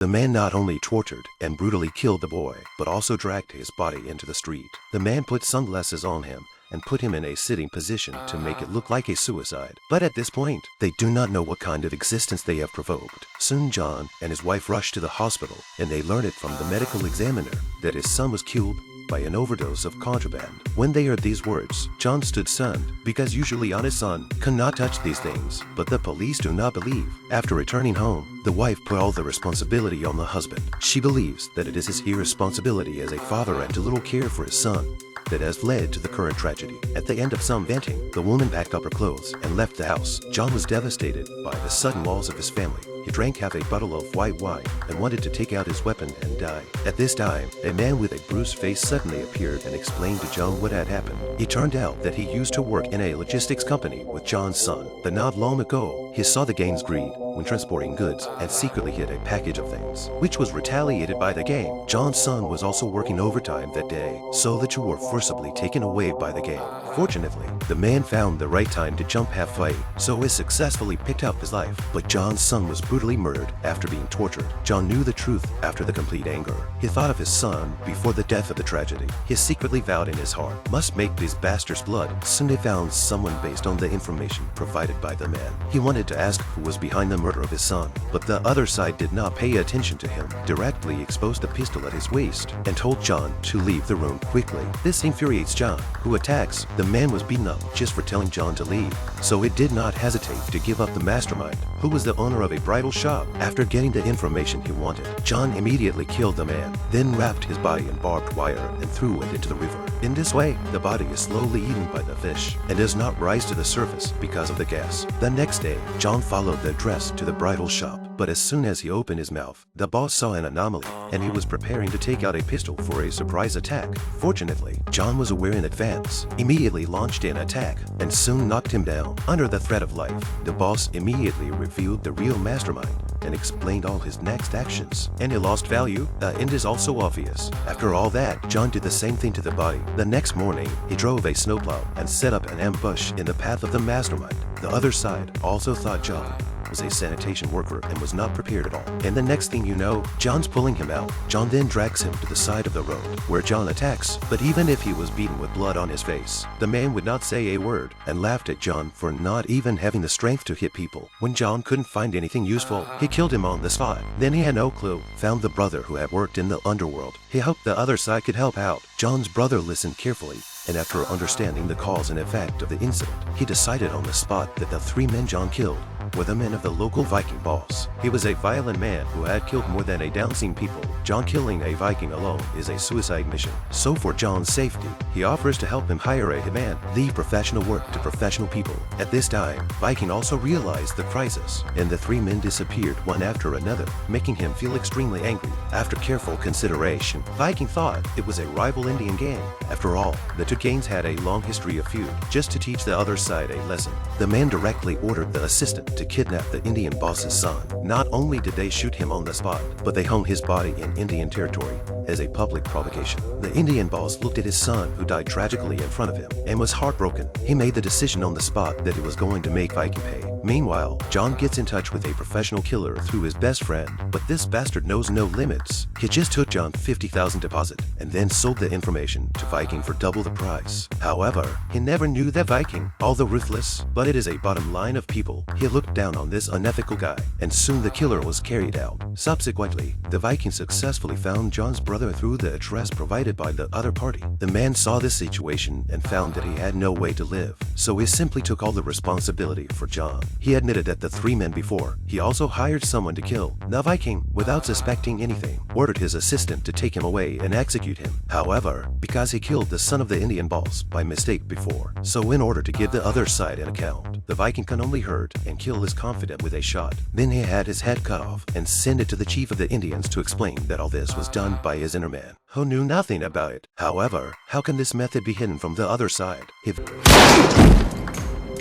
The man not only tortured and brutally killed the boy, but also dragged his body into the street. The man put sunglasses on him and put him in a sitting position to make it look like a suicide. But at this point, they do not know what kind of existence they have provoked. Soon John and his wife rush to the hospital, and they learn it from the medical examiner that his son was killed by an overdose of contraband. When they heard these words, John stood stunned, because usually his son cannot touch these things, but the police do not believe. After returning home, the wife put all the responsibility on the husband. She believes that it is his irresponsibility as a father and to little care for his son that has led to the current tragedy. At the end of some venting, the woman packed up her clothes and left the house. John was devastated by the sudden loss of his family. He drank half a bottle of white wine and wanted to take out his weapon and die. At this time, a man with a bruised face suddenly appeared and explained to John what had happened. It turned out that he used to work in a logistics company with John's son, but not long ago, he saw the gang's greed when transporting goods and secretly hid a package of things, which was retaliated by the gang. John's son was also working overtime that day, so the two were forcibly taken away by the gang. Fortunately, the man found the right time to jump halfway, so he successfully picked up his life. But John's son was brutally murdered after being tortured. John knew the truth after the complete anger. He thought of his son before the death of the tragedy. He secretly vowed in his heart, must make these bastards blood. Soon they found someone based on the information provided by the man. He wanted to ask who was behind the murder of his son, but the other side did not pay attention to him, directly exposed a pistol at his waist, and told John to leave the room quickly. This infuriates John, who attacks. The man was beaten up just for telling John to leave, so he did not hesitate to give up the mastermind, who was the owner of a bridal shop. After getting the information he wanted, John immediately killed the man, then wrapped his body in barbed wire and threw it into the river. In this way, the body is slowly eaten by the fish and does not rise to the surface because of the gas. The next day, John followed the address to the bridal shop, but as soon as he opened his mouth, the boss saw an anomaly and he was preparing to take out a pistol for a surprise attack. Fortunately, John was aware in advance, immediately launched an attack, and soon knocked him down. Under the threat of life, the boss immediately revealed the real mastermind and explained all his next actions. And he lost value. The end is also obvious. After all that, John did the same thing to the body. The next morning, he drove a snowplow and set up an ambush in the path of the mastermind. The other side also thought John was a sanitation worker and was not prepared at all. And the next thing you know, John's pulling him out. John then drags him to the side of the road, where John attacks. But even if he was beaten with blood on his face, the man would not say a word and laughed at John for not even having the strength to hit people. When John couldn't find anything useful, he killed him on the spot. Then he had no clue, found the brother who had worked in the underworld. He hoped the other side could help out. John's brother listened carefully, and after understanding the cause and effect of the incident, he decided on the spot that the three men John killed were the men of the local Viking boss. He was a violent man who had killed more than a dozen people. John killing a Viking alone is a suicide mission. So for John's safety, he offers to help him hire a hitman, leave professional work to professional people. At this time, Viking also realized the crisis, and the three men disappeared one after another, making him feel extremely angry. After careful consideration, Viking thought it was a rival Indian gang. After all, the two gangs had a long history of feud, just to teach the other side a lesson. The man directly ordered the assistant to kidnap the Indian boss's son. Not only did they shoot him on the spot, but they hung his body in Indian territory as a public provocation. The Indian boss looked at his son, who died tragically in front of him, and was heartbroken. He made the decision on the spot that he was going to make Viking pay. Meanwhile, John gets in touch with a professional killer through his best friend, but this bastard knows no limits. He just took John 50,000 deposit and then sold the information to Viking for double the price. However, he never knew that Viking, although ruthless, but it is a bottom line of people, he looked down on this unethical guy, and soon the killer was carried out. Subsequently, the Viking successfully found John's brother through the address provided by the other party. The man saw this situation and found that he had no way to live, so he simply took all the responsibility for John. He admitted that the three men before, he also hired someone to kill. The Viking, without suspecting anything, ordered his assistant to take him away and execute him. However, because he killed the son of the Indian boss by mistake before, so in order to give the other side an account, the Viking can only hurt and kill his confidant with a shot. Then he had his head cut off and sent it to the chief of the Indians to explain that all this was done by his inner man, who knew nothing about it. However, how can this method be hidden from the other side?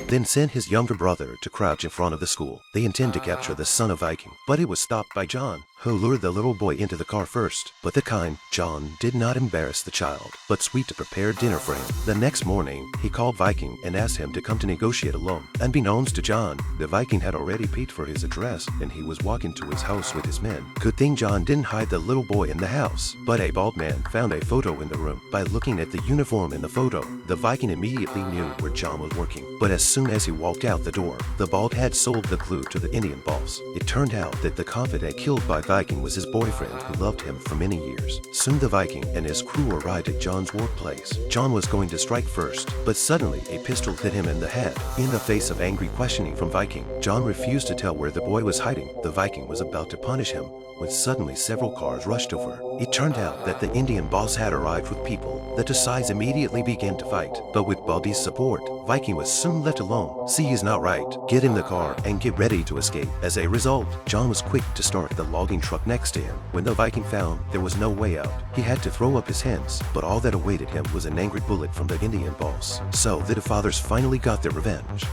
Then sent his younger brother to crouch in front of the school. They intend to capture the son of Viking, but it was stopped by John, who lured the little boy into the car first, but the kind John did not embarrass the child, but sweet to prepare dinner for him. The next morning, he called Viking and asked him to come to negotiate alone. Unbeknownst to John, the Viking had already paid for his address and he was walking to his house with his men. Good thing John didn't hide the little boy in the house, but a bald man found a photo in the room. By looking at the uniform in the photo, the Viking immediately knew where John was working. But as soon as he walked out the door, the bald had sold the clue to the Indian boss. It turned out that the confidant killed by Viking was his boyfriend who loved him for many years. Soon the Viking and his crew arrived at John's workplace. John was going to strike first, but suddenly a pistol hit him in the head. In the face of angry questioning from Viking, John refused to tell where the boy was hiding. The Viking was about to punish him when suddenly several cars rushed over. It turned out that the Indian boss had arrived with people. The two sides immediately began to fight, but with Baldy's support, Viking was soon left alone. See, he's not right. Get in the car and get ready to escape. As a result, John was quick to start the logging truck next to him. When the Viking found there was no way out, he had to throw up his hands, but all that awaited him was an angry bullet from the Indian boss. So the two fathers finally got their revenge.